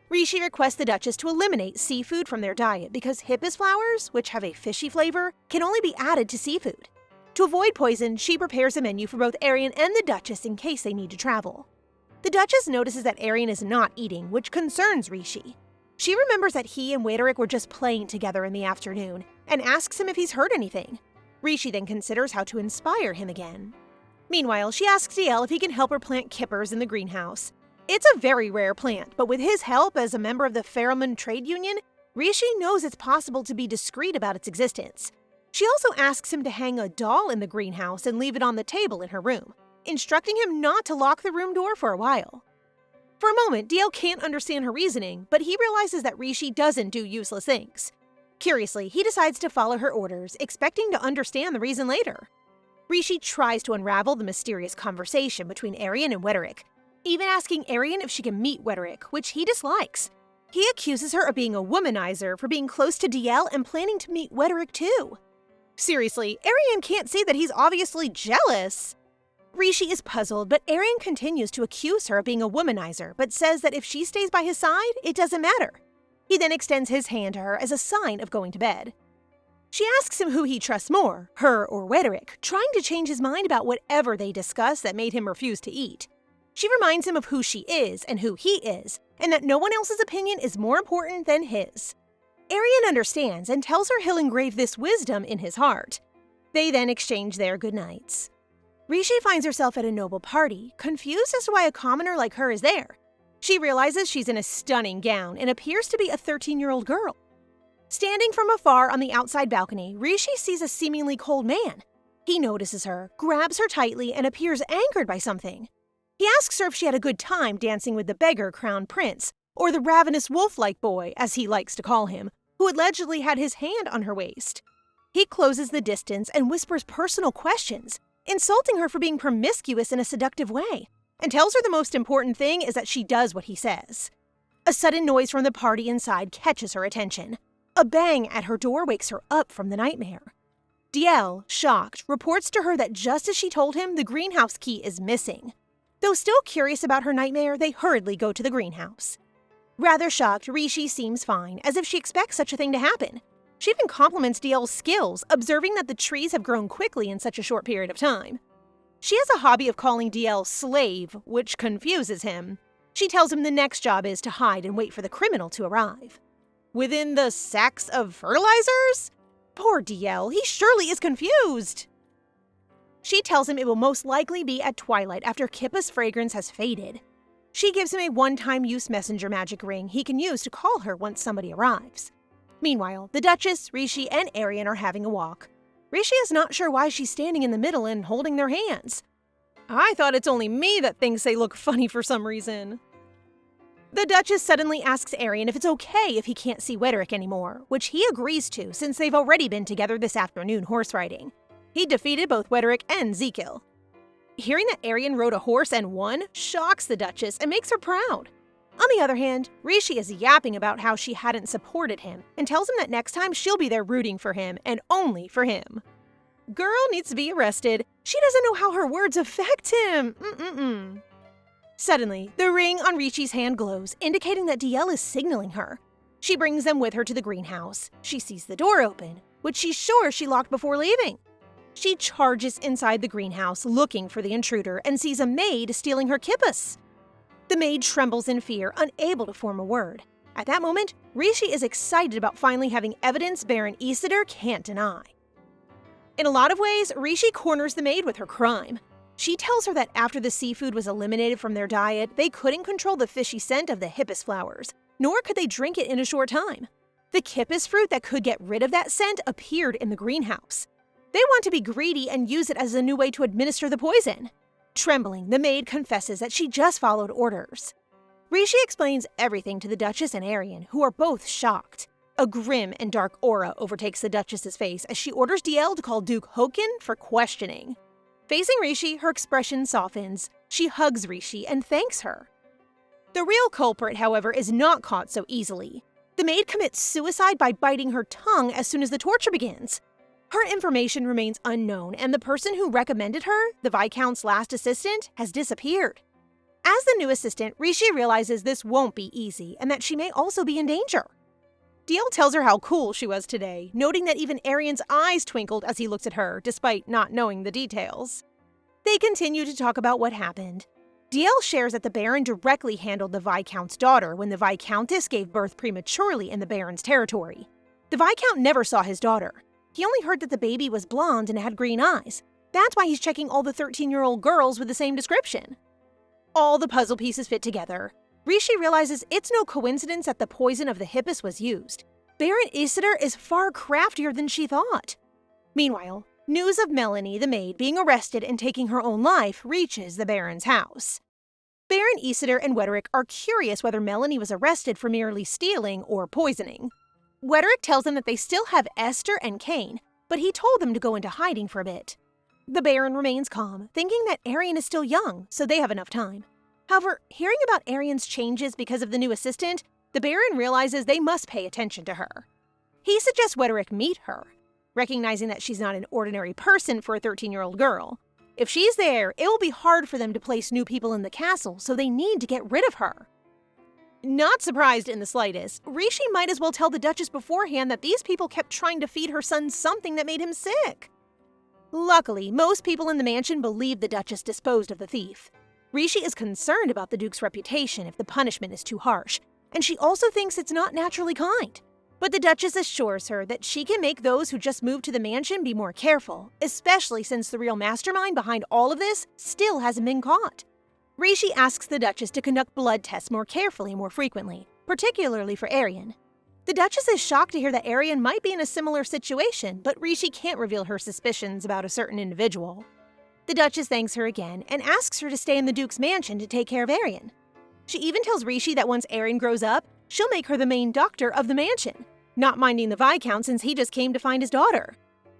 Rishi requests the Duchess to eliminate seafood from their diet because hippus flowers, which have a fishy flavor, can only be added to seafood. To avoid poison, she prepares a menu for both Arian and the Duchess in case they need to travel. The Duchess notices that Arian is not eating, which concerns Rishi. She remembers that he and Wederick were just playing together in the afternoon and asks him if he's heard anything. Rishi then considers how to inspire him again. Meanwhile, she asks DL if he can help her plant kippers in the greenhouse. It's a very rare plant, but with his help as a member of the Pheromone Trade Union, Rishi knows it's possible to be discreet about its existence. She also asks him to hang a doll in the greenhouse and leave it on the table in her room, instructing him not to lock the room door for a while. For a moment, DL can't understand her reasoning, but he realizes that Rishi doesn't do useless things. Curiously, he decides to follow her orders, expecting to understand the reason later. Rishi tries to unravel the mysterious conversation between Arian and Wederick, even asking Arian if she can meet Wederick, which he dislikes. He accuses her of being a womanizer for being close to DL and planning to meet Wederick too. Seriously, Arian can't see that he's obviously jealous. Rishi is puzzled, but Arian continues to accuse her of being a womanizer, but says that if she stays by his side, it doesn't matter. He then extends his hand to her as a sign of going to bed. She asks him who he trusts more, her or Wederick, trying to change his mind about whatever they discuss that made him refuse to eat. She reminds him of who she is and who he is, and that no one else's opinion is more important than his. Arian understands and tells her he'll engrave this wisdom in his heart. They then exchange their goodnights. Rishi finds herself at a noble party, confused as to why a commoner like her is there. She realizes she's in a stunning gown and appears to be a 13-year-old girl. Standing from afar on the outside balcony, Rishi sees a seemingly cold man. He notices her, grabs her tightly, and appears angered by something. He asks her if she had a good time dancing with the beggar crown prince, or the ravenous wolf-like boy, as he likes to call him, who allegedly had his hand on her waist. He closes the distance and whispers personal questions, insulting her for being promiscuous in a seductive way, and tells her the most important thing is that she does what he says. A sudden noise from the party inside catches her attention. A bang at her door wakes her up from the nightmare. DL, shocked, reports to her that just as she told him, the greenhouse key is missing. Though still curious about her nightmare, they hurriedly go to the greenhouse. Rather shocked, Rishi seems fine, as if she expects such a thing to happen. She even compliments DL's skills, observing that the trees have grown quickly in such a short period of time. She has a hobby of calling DL slave, which confuses him. She tells him the next job is to hide and wait for the criminal to arrive. Within the sacks of fertilizers? Poor DL, he surely is confused. She tells him it will most likely be at twilight after Kippa's fragrance has faded. She gives him a one-time use messenger magic ring he can use to call her once somebody arrives. Meanwhile, the Duchess, Rishi, and Arian are having a walk. Rishi is not sure why she's standing in the middle and holding their hands. I thought it's only me that thinks they look funny for some reason. The Duchess suddenly asks Arian if it's okay if he can't see Wederick anymore, which he agrees to since they've already been together this afternoon horse riding. He defeated both Wederick and Ezekiel. Hearing that Arian rode a horse and won shocks the Duchess and makes her proud. On the other hand, Rishi is yapping about how she hadn't supported him and tells him that next time she'll be there rooting for him and only for him. Girl needs to be arrested. She doesn't know how her words affect him. Suddenly, the ring on Rishi's hand glows, indicating that DL is signaling her. She brings them with her to the greenhouse. She sees the door open, which she's sure she locked before leaving. She charges inside the greenhouse looking for the intruder and sees a maid stealing her kippus. The maid trembles in fear, unable to form a word. At that moment, Rishi is excited about finally having evidence Baron Isidore can't deny. In a lot of ways, Rishi corners the maid with her crime. She tells her that after the seafood was eliminated from their diet, they couldn't control the fishy scent of the hippus flowers, nor could they drink it in a short time. The kippus fruit that could get rid of that scent appeared in the greenhouse. They want to be greedy and use it as a new way to administer the poison. Trembling, the maid confesses that she just followed orders. Rishi explains everything to the Duchess and Arian, who are both shocked. A grim and dark aura overtakes the Duchess's face as she orders DL to call Duke Hoken for questioning. Facing Rishi, her expression softens. She hugs Rishi and thanks her. The real culprit, however, is not caught so easily. The maid commits suicide by biting her tongue as soon as the torture begins. Her information remains unknown, and the person who recommended her, the Viscount's last assistant, has disappeared. As the new assistant, Rishi realizes this won't be easy and that she may also be in danger. DL tells her how cool she was today, noting that even Arian's eyes twinkled as he looks at her, despite not knowing the details. They continue to talk about what happened. DL shares that the Baron directly handled the Viscount's daughter when the Viscountess gave birth prematurely in the Baron's territory. The Viscount never saw his daughter. He only heard that the baby was blonde and had green eyes. That's why he's checking all the 13-year-old girls with the same description. All the puzzle pieces fit together. Rishi realizes it's no coincidence that the poison of the hippus was used. Baron Isidore is far craftier than she thought. Meanwhile, news of Melanie, the maid, being arrested and taking her own life reaches the Baron's house. Baron Isidore and Wederick are curious whether Melanie was arrested for merely stealing or poisoning. Wederick tells them that they still have Esther and Cain, but he told them to go into hiding for a bit. The Baron remains calm, thinking that Arian is still young, so they have enough time. However, hearing about Arian's changes because of the new assistant, the Baron realizes they must pay attention to her. He suggests Wederick meet her, recognizing that she's not an ordinary person for a 13-year-old girl. If she's there, it will be hard for them to place new people in the castle, so they need to get rid of her. Not surprised in the slightest, Rishi might as well tell the Duchess beforehand that these people kept trying to feed her son something that made him sick. Luckily, most people in the mansion believe the Duchess disposed of the thief. Rishi is concerned about the Duke's reputation if the punishment is too harsh, and she also thinks it's not naturally kind. But the Duchess assures her that she can make those who just moved to the mansion be more careful, especially since the real mastermind behind all of this still hasn't been caught. Rishi asks the Duchess to conduct blood tests more carefully more frequently, particularly for Arian. The Duchess is shocked to hear that Arian might be in a similar situation, but Rishi can't reveal her suspicions about a certain individual. The Duchess thanks her again and asks her to stay in the Duke's mansion to take care of Arian. She even tells Rishi that once Arian grows up, she'll make her the main doctor of the mansion, not minding the Viscount since he just came to find his daughter.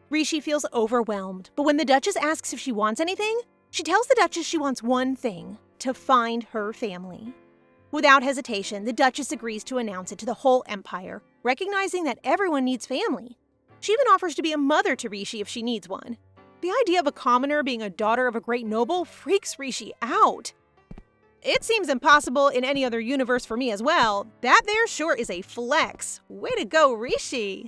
Rishi feels overwhelmed, but when the Duchess asks if she wants anything, she tells the Duchess she wants one thing: to find her family. Without hesitation, the Duchess agrees to announce it to the whole empire, recognizing that everyone needs family. She even offers to be a mother to Rishi if she needs one. The idea of a commoner being a daughter of a great noble freaks Rishi out. It seems impossible in any other universe for me as well. That there sure is a flex. Way to go, Rishi!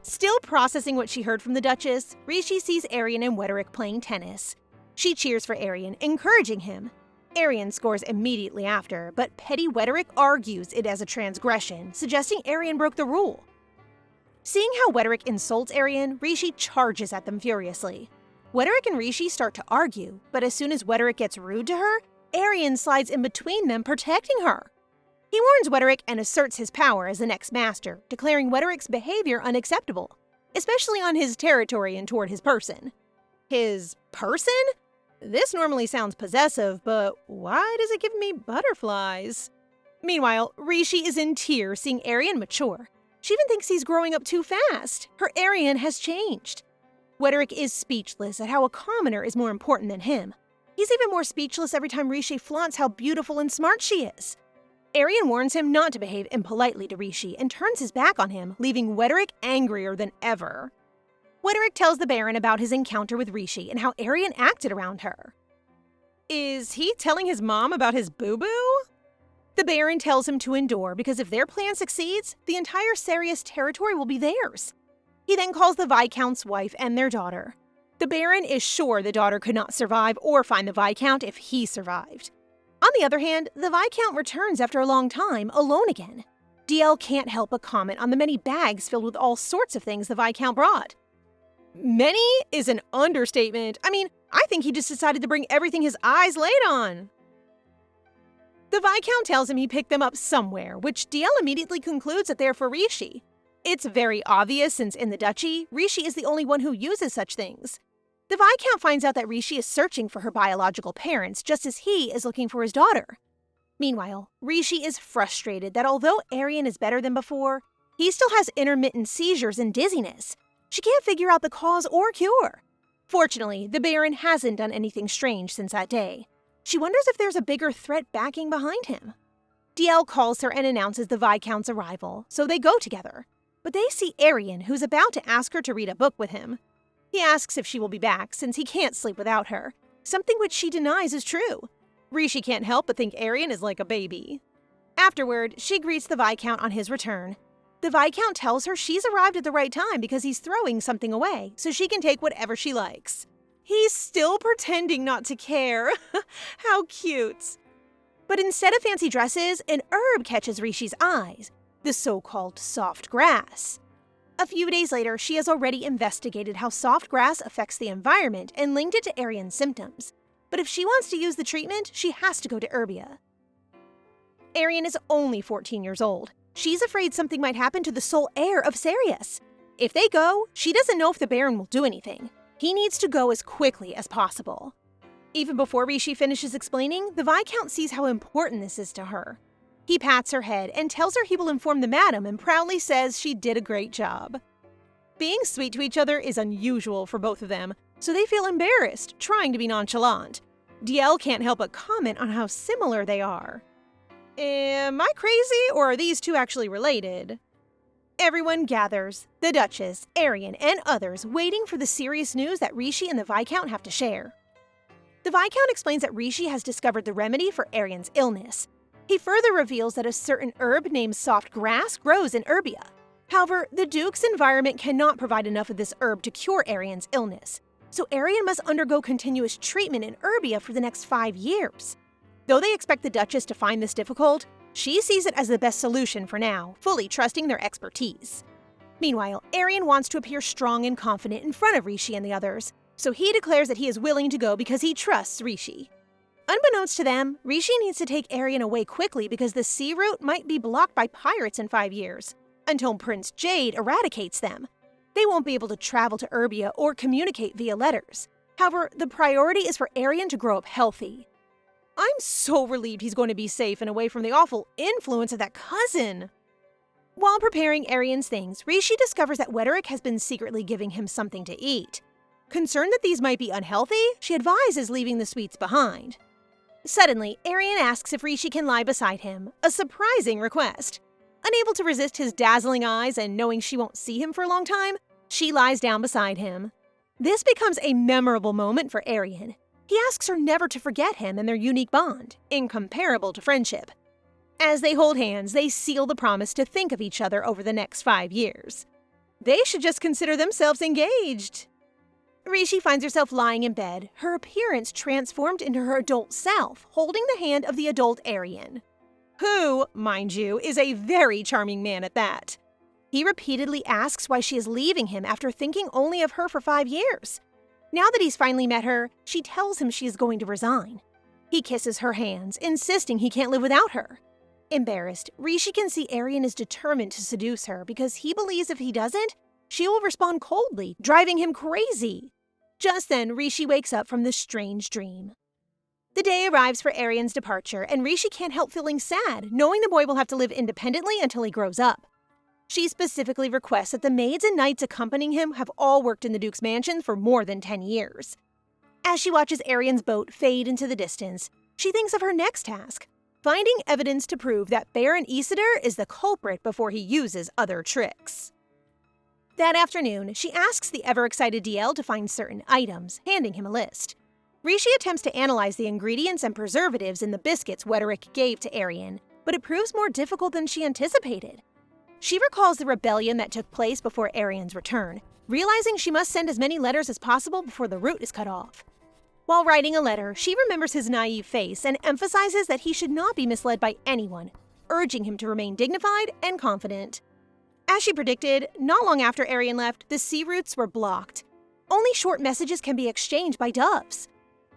Still processing what she heard from the Duchess, Rishi sees Arian and Wederick playing tennis. She cheers for Arian, encouraging him. Arian scores immediately after, but petty Wederick argues it as a transgression, suggesting Arian broke the rule. Seeing how Wederick insults Arian, Rishi charges at them furiously. Wederick and Rishi start to argue, but as soon as Wederick gets rude to her, Arian slides in between them, protecting her. He warns Wederick and asserts his power as the next master, declaring Wederick's behavior unacceptable, especially on his territory and toward his person. His person? This normally sounds possessive, but why does it give me butterflies? Meanwhile, Rishi is in tears seeing Arian mature. She even thinks he's growing up too fast. Her Arian has changed. Wederick is speechless at how a commoner is more important than him. He's even more speechless every time Rishi flaunts how beautiful and smart she is. Arian warns him not to behave impolitely to Rishi and turns his back on him, leaving Wederick angrier than ever. Wederick tells the Baron about his encounter with Rishi and how Arian acted around her. Is he telling his mom about his boo-boo? The Baron tells him to endure because if their plan succeeds, the entire Sirius territory will be theirs. He then calls the Viscount's wife and their daughter. The Baron is sure the daughter could not survive or find the Viscount if he survived. On the other hand, the Viscount returns after a long time, alone again. DL can't help but comment on the many bags filled with all sorts of things the Viscount brought. Many is an understatement. I mean, I think he just decided to bring everything his eyes laid on. The Viscount tells him he picked them up somewhere, which DL immediately concludes that they're for Rishi. It's very obvious since in the Duchy, Rishi is the only one who uses such things. The Viscount finds out that Rishi is searching for her biological parents just as he is looking for his daughter. Meanwhile, Rishi is frustrated that although Arian is better than before, he still has intermittent seizures and dizziness. She can't figure out the cause or cure. Fortunately, the Baron hasn't done anything strange since that day. She wonders if there's a bigger threat backing behind him. DL calls her and announces the Viscount's arrival, so they go together. But they see Arian, who's about to ask her to read a book with him. He asks if she will be back, since he can't sleep without her, something which she denies is true. Rishi can't help but think Arian is like a baby. Afterward, she greets the Viscount on his return. The Viscount tells her she's arrived at the right time because he's throwing something away, so she can take whatever she likes. He's still pretending not to care. How cute. But instead of fancy dresses, an herb catches Rishi's eyes, the so-called soft grass. A few days later, she has already investigated how soft grass affects the environment and linked it to Arian's symptoms. But if she wants to use the treatment, she has to go to Erbia. Arian is only 14 years old. She's afraid something might happen to the sole heir of Sirius. If they go, she doesn't know if the Baron will do anything. He needs to go as quickly as possible. Even before Rishi finishes explaining, the Viscount sees how important this is to her. He pats her head and tells her he will inform the madam and proudly says she did a great job. Being sweet to each other is unusual for both of them, so they feel embarrassed, trying to be nonchalant. DL can't help but comment on how similar they are. Am I crazy, or are these two actually related? Everyone gathers, the Duchess, Arian, and others waiting for the serious news that Rishi and the Viscount have to share. The Viscount explains that Rishi has discovered the remedy for Arian's illness. He further reveals that a certain herb named soft grass grows in Erbia. However, the Duke's environment cannot provide enough of this herb to cure Arian's illness, so Arian must undergo continuous treatment in Erbia for the next 5 years. Though they expect the Duchess to find this difficult, she sees it as the best solution for now, fully trusting their expertise. Meanwhile, Arian wants to appear strong and confident in front of Rishi and the others, so he declares that he is willing to go because he trusts Rishi. Unbeknownst to them, Rishi needs to take Arian away quickly because the sea route might be blocked by pirates in 5 years, until Prince Jade eradicates them. They won't be able to travel to Erbia or communicate via letters. However, the priority is for Arian to grow up healthy. I'm so relieved he's going to be safe and away from the awful influence of that cousin. While preparing Arian's things, Rishi discovers that Wederick has been secretly giving him something to eat. Concerned that these might be unhealthy, she advises leaving the sweets behind. Suddenly, Arian asks if Rishi can lie beside him, a surprising request. Unable to resist his dazzling eyes and knowing she won't see him for a long time, she lies down beside him. This becomes a memorable moment for Arian. He asks her never to forget him and their unique bond, incomparable to friendship. As they hold hands, they seal the promise to think of each other over the next 5 years. They should just consider themselves engaged. Rishi finds herself lying in bed, her appearance transformed into her adult self, holding the hand of the adult Arian. Who, mind you, is a very charming man at that. He repeatedly asks why she is leaving him after thinking only of her for 5 years. Now that he's finally met her, she tells him she is going to resign. He kisses her hands, insisting he can't live without her. Embarrassed, Rishi can see Arian is determined to seduce her because he believes if he doesn't, she will respond coldly, driving him crazy. Just then, Rishi wakes up from this strange dream. The day arrives for Arian's departure, and Rishi can't help feeling sad, knowing the boy will have to live independently until he grows up. She specifically requests that the maids and knights accompanying him have all worked in the Duke's mansion for more than 10 years. As she watches Arian's boat fade into the distance, she thinks of her next task, finding evidence to prove that Baron Isidore is the culprit before he uses other tricks. That afternoon, she asks the ever-excited DL to find certain items, handing him a list. Rishi attempts to analyze the ingredients and preservatives in the biscuits Wederick gave to Arian, but it proves more difficult than she anticipated. She recalls the rebellion that took place before Arian's return, realizing she must send as many letters as possible before the route is cut off. While writing a letter, she remembers his naive face and emphasizes that he should not be misled by anyone, urging him to remain dignified and confident. As she predicted, not long after Arian left, the sea routes were blocked. Only short messages can be exchanged by doves.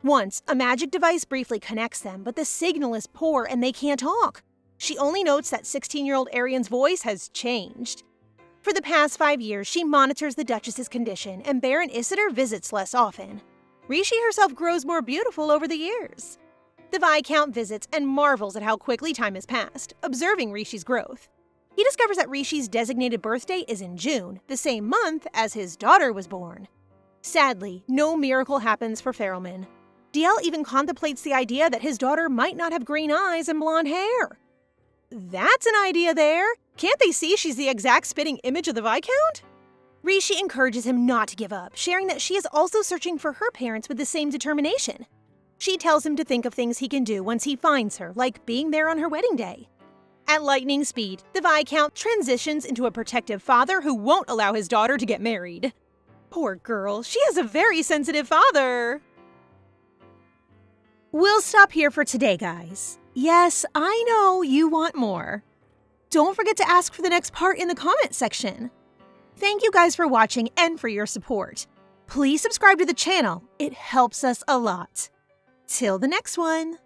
Once, a magic device briefly connects them, but the signal is poor and they can't talk. She only notes that 16-year-old Arian's voice has changed. For the past 5 years, she monitors the Duchess's condition, and Baron Isidore visits less often. Rishi herself grows more beautiful over the years. The Viscount visits and marvels at how quickly time has passed, observing Rishi's growth. He discovers that Rishi's designated birthday is in June, the same month as his daughter was born. Sadly, no miracle happens for Ferrelman. DL even contemplates the idea that his daughter might not have green eyes and blonde hair. That's an idea there! Can't they see she's the exact spitting image of the Viscount? Rishi encourages him not to give up, sharing that she is also searching for her parents with the same determination. She tells him to think of things he can do once he finds her, like being there on her wedding day. At lightning speed, the Viscount transitions into a protective father who won't allow his daughter to get married. Poor girl, she has a very sensitive father. We'll stop here for today, guys. Yes, I know you want more. Don't forget to ask for the next part in the comment section. Thank you guys for watching and for your support. Please subscribe to the channel. It helps us a lot. Till the next one.